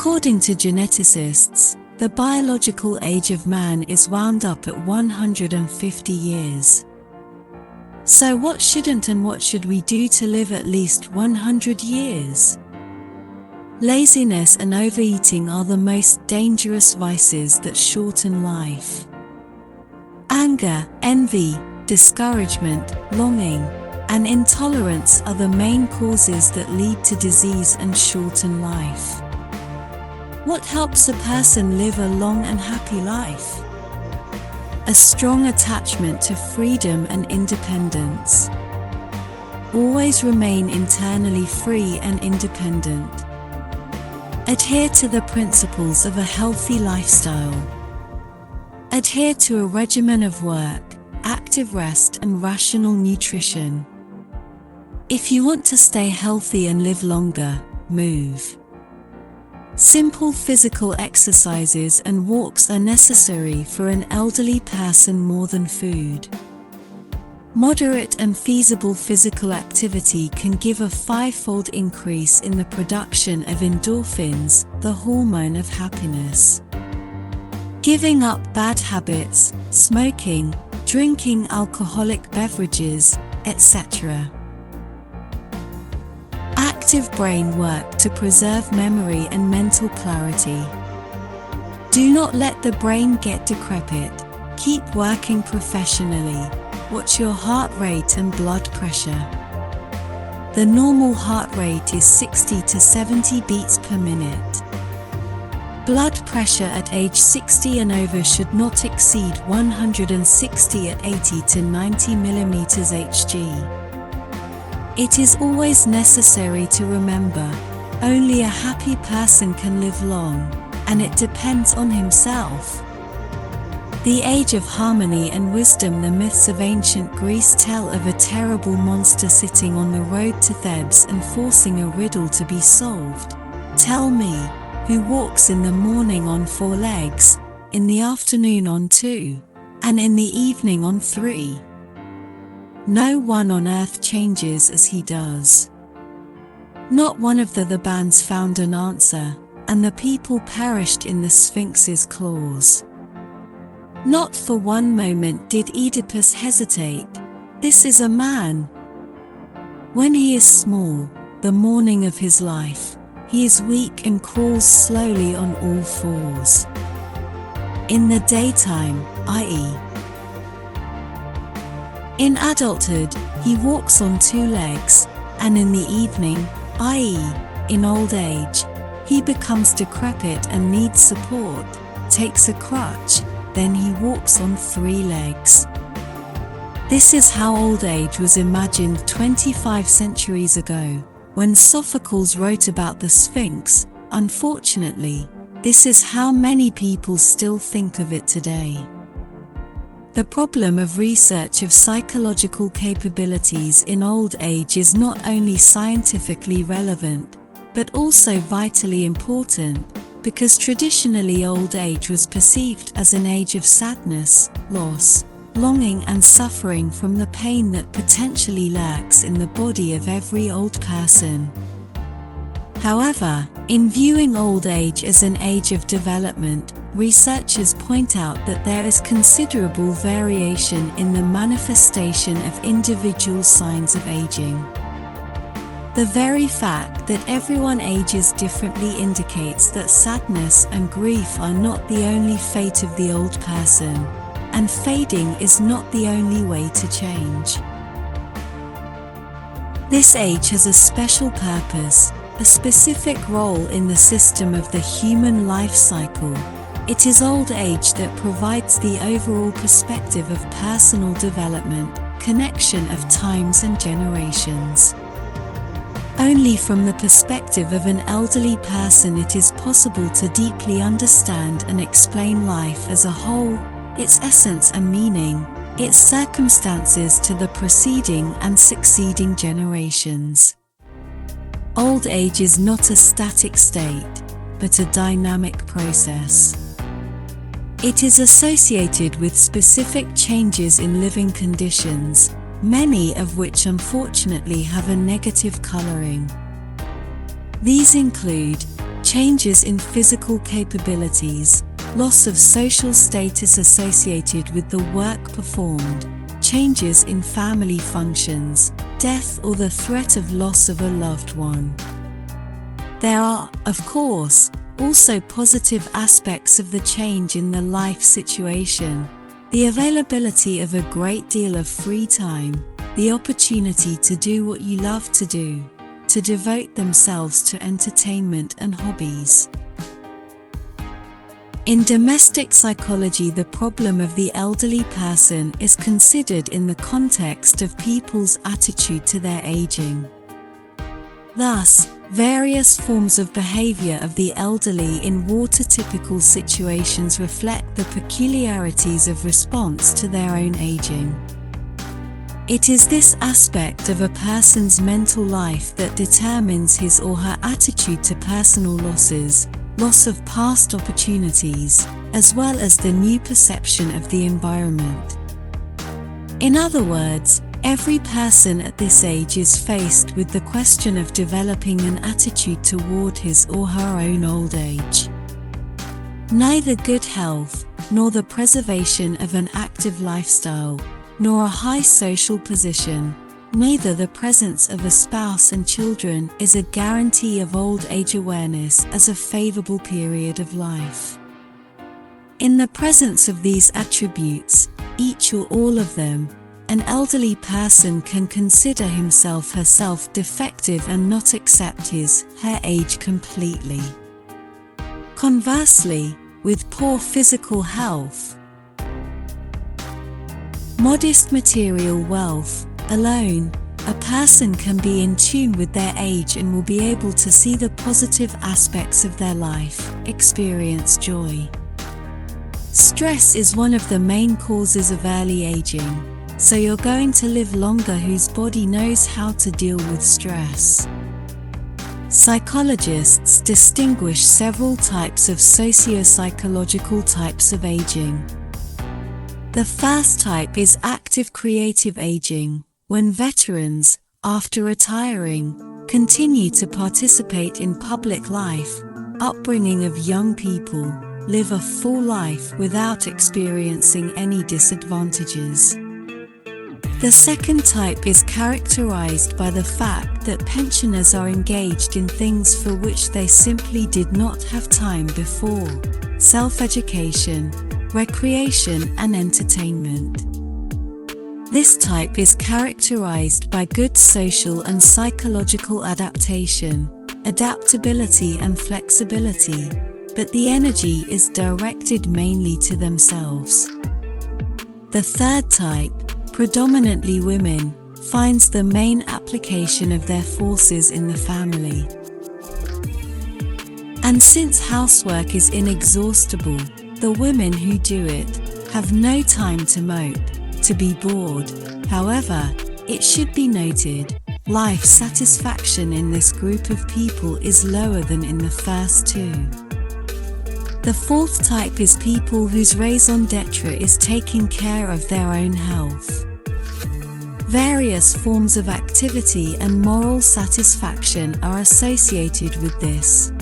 According to geneticists, the biological age of man is wound up at 150 years. So what shouldn't and what should we do to live at least 100 years? Laziness and overeating are the most dangerous vices that shorten life. Anger, envy, discouragement, longing, and intolerance are the main causes that lead to disease and shorten life. What helps a person live a long and happy life? A strong attachment to freedom and independence. Always remain internally free and independent. Adhere to the principles of a healthy lifestyle. Adhere to a regimen of work, active rest and rational nutrition. If you want to stay healthy and live longer, move. Simple physical exercises and walks are necessary for an elderly person more than food. Moderate and feasible physical activity can give a 5-fold increase in the production of endorphins, the hormone of happiness. Giving up bad habits, smoking, drinking alcoholic beverages, etc. Active brain work to preserve memory and mental clarity. Do not let the brain get decrepit. Keep working professionally. Watch your heart rate and blood pressure. The normal heart rate is 60 to 70 beats per minute. Blood pressure at age 60 and over should not exceed 160 at 80 to 90 mm Hg. It is always necessary to remember, only a happy person can live long, and it depends on himself. The age of harmony and wisdom. The myths of ancient Greece tell of a terrible monster sitting on the road to Thebes and forcing a riddle to be solved. Tell me, who walks in the morning on 4 legs, in the afternoon on 2, and in the evening on 3? No one on earth changes as he does. Not one of the bands found an answer, and the people perished in the Sphinx's claws. Not for one moment did Oedipus hesitate. This is a man. When he is small, the morning of his life, he is weak and crawls slowly on all 4s. In the daytime, i.e., in adulthood, he walks on 2 legs, and in the evening, i.e., in old age, he becomes decrepit and needs support, takes a crutch, then he walks on 3 legs. This is how old age was imagined 25 centuries ago, when Sophocles wrote about the Sphinx. Unfortunately, this is how many people still think of it today. The problem of research of psychological capabilities in old age is not only scientifically relevant, but also vitally important, because traditionally old age was perceived as an age of sadness, loss, longing and suffering from the pain that potentially lurks in the body of every old person. However, in viewing old age as an age of development, researchers point out that there is considerable variation in the manifestation of individual signs of aging. The very fact that everyone ages differently indicates that sadness and grief are not the only fate of the old person, and fading is not the only way to change. This age has a special purpose, a specific role in the system of the human life cycle. It is old age that provides the overall perspective of personal development, connection of times and generations. Only from the perspective of an elderly person it is possible to deeply understand and explain life as a whole, its essence and meaning, its circumstances to the preceding and succeeding generations. Old age is not a static state, but a dynamic process. It is associated with specific changes in living conditions, many of which unfortunately have a negative coloring. These include changes in physical capabilities, loss of social status associated with the work performed, changes in family functions, death or the threat of loss of a loved one. There are, of course, also positive aspects of the change in the life situation, the availability of a great deal of free time, the opportunity to do what you love to do, to devote themselves to entertainment and hobbies. In domestic psychology, the problem of the elderly person is considered in the context of people's attitude to their aging. Thus, various forms of behavior of the elderly in water-typical situations reflect the peculiarities of response to their own aging. It is this aspect of a person's mental life that determines his or her attitude to personal losses, loss of past opportunities, as well as the new perception of the environment. In other words, every person at this age is faced with the question of developing an attitude toward his or her own old age. Neither good health, nor the preservation of an active lifestyle, nor a high social position, neither the presence of a spouse and children is a guarantee of old age awareness as a favorable period of life. In the presence of these attributes, each or all of them, an elderly person can consider himself/herself defective and not accept his/her age completely. Conversely, with poor physical health, modest material wealth alone, a person can be in tune with their age and will be able to see the positive aspects of their life, experience joy. Stress is one of the main causes of early aging, so you're going to live longer whose body knows how to deal with stress. Psychologists distinguish several types of socio-psychological types of aging. The first type is active creative aging, when veterans, after retiring, continue to participate in public life, upbringing of young people, live a full life without experiencing any disadvantages. The second type is characterized by the fact that pensioners are engaged in things for which they simply did not have time before: self-education, recreation, and entertainment. This type is characterized by good social and psychological adaptation, adaptability and flexibility, but the energy is directed mainly to themselves. The third type, predominantly women, finds the main application of their forces in the family. And since housework is inexhaustible, the women who do it have no time to mope, to be bored. However, it should be noted, life satisfaction in this group of people is lower than in the first two. The fourth type is people whose raison d'etre is taking care of their own health. Various forms of activity and moral satisfaction are associated with this.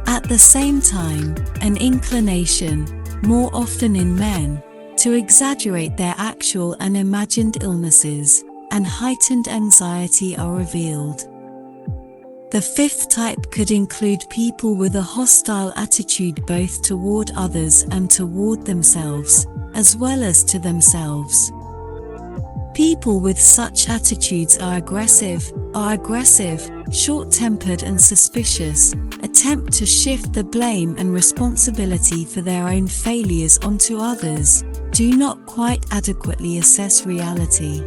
At the same time, an inclination, more often in men, to exaggerate their actual and imagined illnesses, and heightened anxiety are revealed. The fifth type could include people with a hostile attitude both toward others and toward themselves, as well as to themselves. People with such attitudes are aggressive, short-tempered and suspicious, attempt to shift the blame and responsibility for their own failures onto others, do not quite adequately assess reality.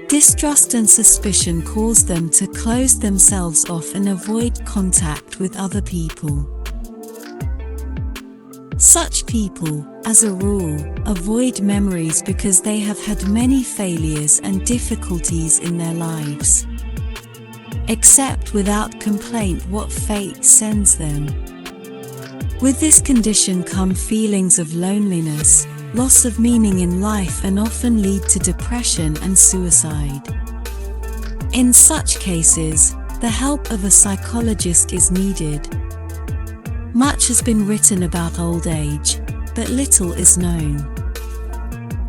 Distrust and suspicion cause them to close themselves off and avoid contact with other people. Such people, as a rule, avoid memories because they have had many failures and difficulties in their lives. Accept without complaint what fate sends them. With this condition come feelings of loneliness, loss of meaning in life, and often lead to depression and suicide. In such cases, the help of a psychologist is needed. Much has been written about old age, but little is known.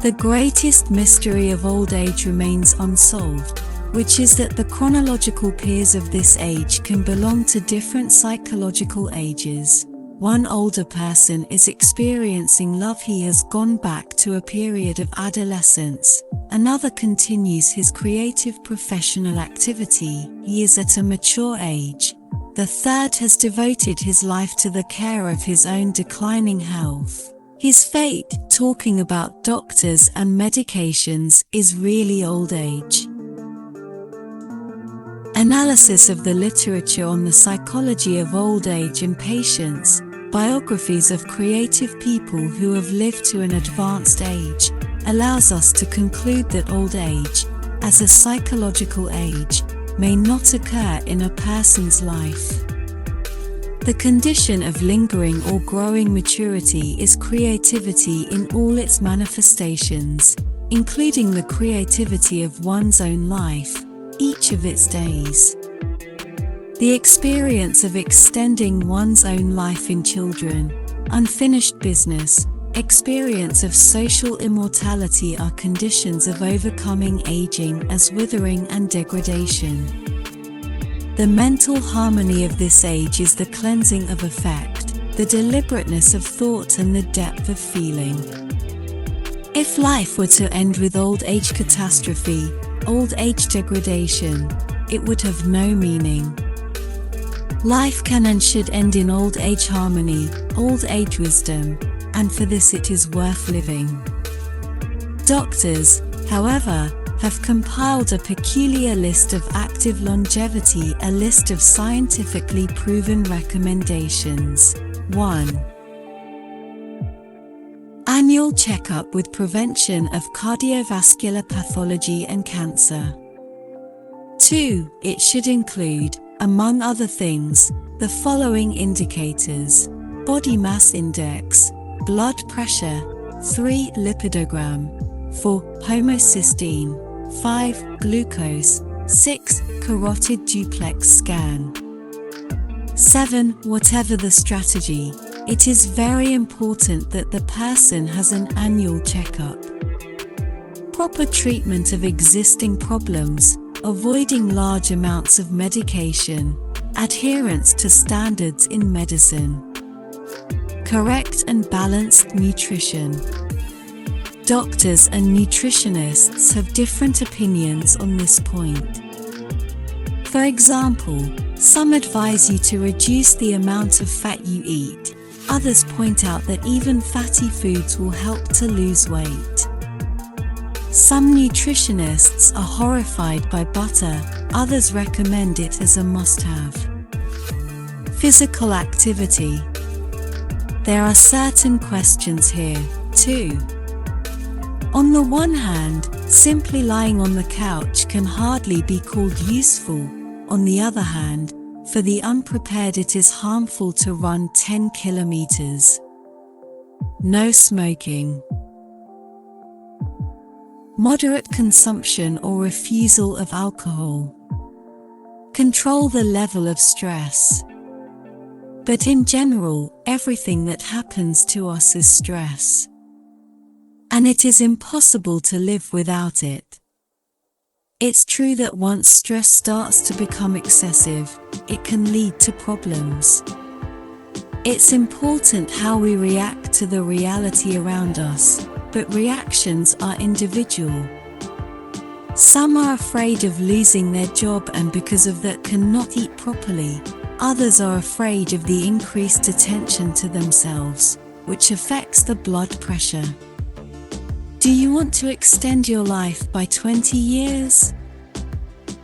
The greatest mystery of old age remains unsolved, which is that the chronological peers of this age can belong to different psychological ages. One older person is experiencing love, he has gone back to a period of adolescence. Another continues his creative professional activity, he is at a mature age. The third has devoted his life to the care of his own declining health. His fate, talking about doctors and medications, is really old age. Analysis of the literature on the psychology of old age and patience, biographies of creative people who have lived to an advanced age, allows us to conclude that old age, as a psychological age, may not occur in a person's life. The condition of lingering or growing maturity is creativity in all its manifestations, including the creativity of one's own life, each of its days. The experience of extending one's own life in children, unfinished business, experience of social immortality are conditions of overcoming aging as withering and degradation. The mental harmony of this age is the cleansing of affect, the deliberateness of thought and the depth of feeling. If life were to end with old age catastrophe, old age degradation, it would have no meaning. Life can and should end in old age harmony, old age wisdom, and for this it is worth living. Doctors, however, have compiled a peculiar list of active longevity, a list of scientifically proven recommendations. 1. Annual checkup with prevention of cardiovascular pathology and cancer. 2. It should include, among other things, the following indicators: body mass index, blood pressure, 3. Lipidogram, 4. Homocysteine, 5. Glucose, 6. Carotid duplex scan. 7. Whatever the strategy, it is very important that the person has an annual checkup. Proper treatment of existing problems, avoiding large amounts of medication, adherence to standards in medicine. Correct and balanced nutrition. Doctors and nutritionists have different opinions on this point. For example, some advise you to reduce the amount of fat you eat. Others point out that even fatty foods will help to lose weight. Some nutritionists are horrified by butter, others recommend it as a must-have. Physical activity. There are certain questions here, too. On the one hand, simply lying on the couch can hardly be called useful. On the other hand, for the unprepared it is harmful to run 10 kilometers. No smoking. Moderate consumption or refusal of alcohol. Control the level of stress. But in general, everything that happens to us is stress. And it is impossible to live without it. It's true that once stress starts to become excessive, it can lead to problems. It's important how we react to the reality around us, but reactions are individual. Some are afraid of losing their job and because of that cannot eat properly. Others are afraid of the increased attention to themselves, which affects the blood pressure. Do you want to extend your life by 20 years?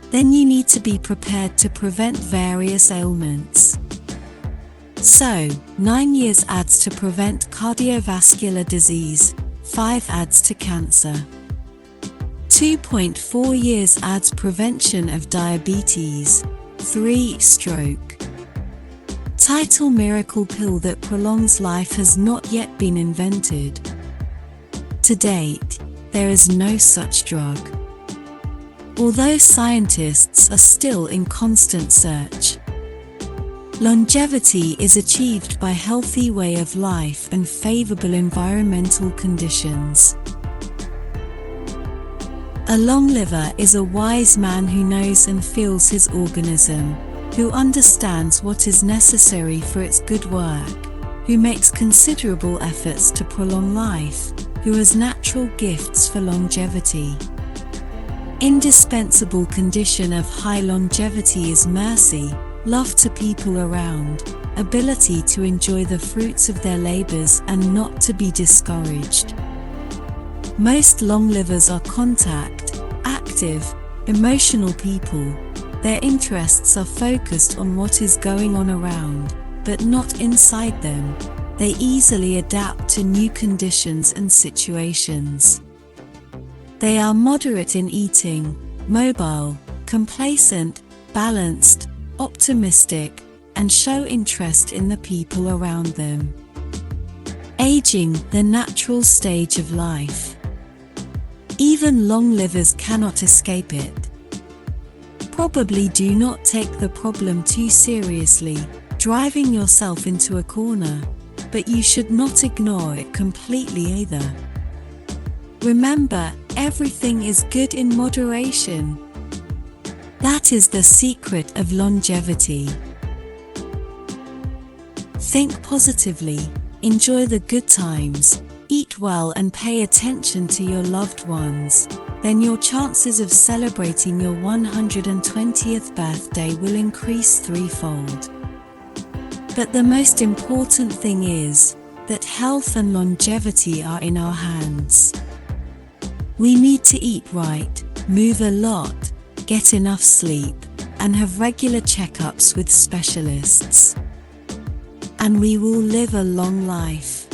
Then you need to be prepared to prevent various ailments. So, 9 years adds to prevent cardiovascular disease, 5 adds to cancer. 2.4 years adds prevention of diabetes, 3 stroke. Title: miracle pill that prolongs life has not yet been invented. To date, there is no such drug. although scientists are still in constant search. Longevity is achieved by healthy way of life and favorable environmental conditions. A long liver is a wise man who knows and feels his organism, who understands what is necessary for its good work, who makes considerable efforts to prolong life, who has natural gifts for longevity. Indispensable condition of high longevity is mercy, love to people around, ability to enjoy the fruits of their labors and not to be discouraged. Most long livers are contact, active, emotional people. Their interests are focused on what is going on around, but not inside them. They easily adapt to new conditions and situations. They are moderate in eating, mobile, complacent, balanced, optimistic, and show interest in the people around them. Aging, the natural stage of life. Even long livers cannot escape it. Probably do not take the problem too seriously, driving yourself into a corner, but you should not ignore it completely either. Remember, everything is good in moderation. That is the secret of longevity. Think positively, enjoy the good times, eat well and pay attention to your loved ones. Then your chances of celebrating your 120th birthday will increase threefold. But the most important thing is that health and longevity are in our hands. We need to eat right, move a lot, get enough sleep, and have regular checkups with specialists. And we will live a long life.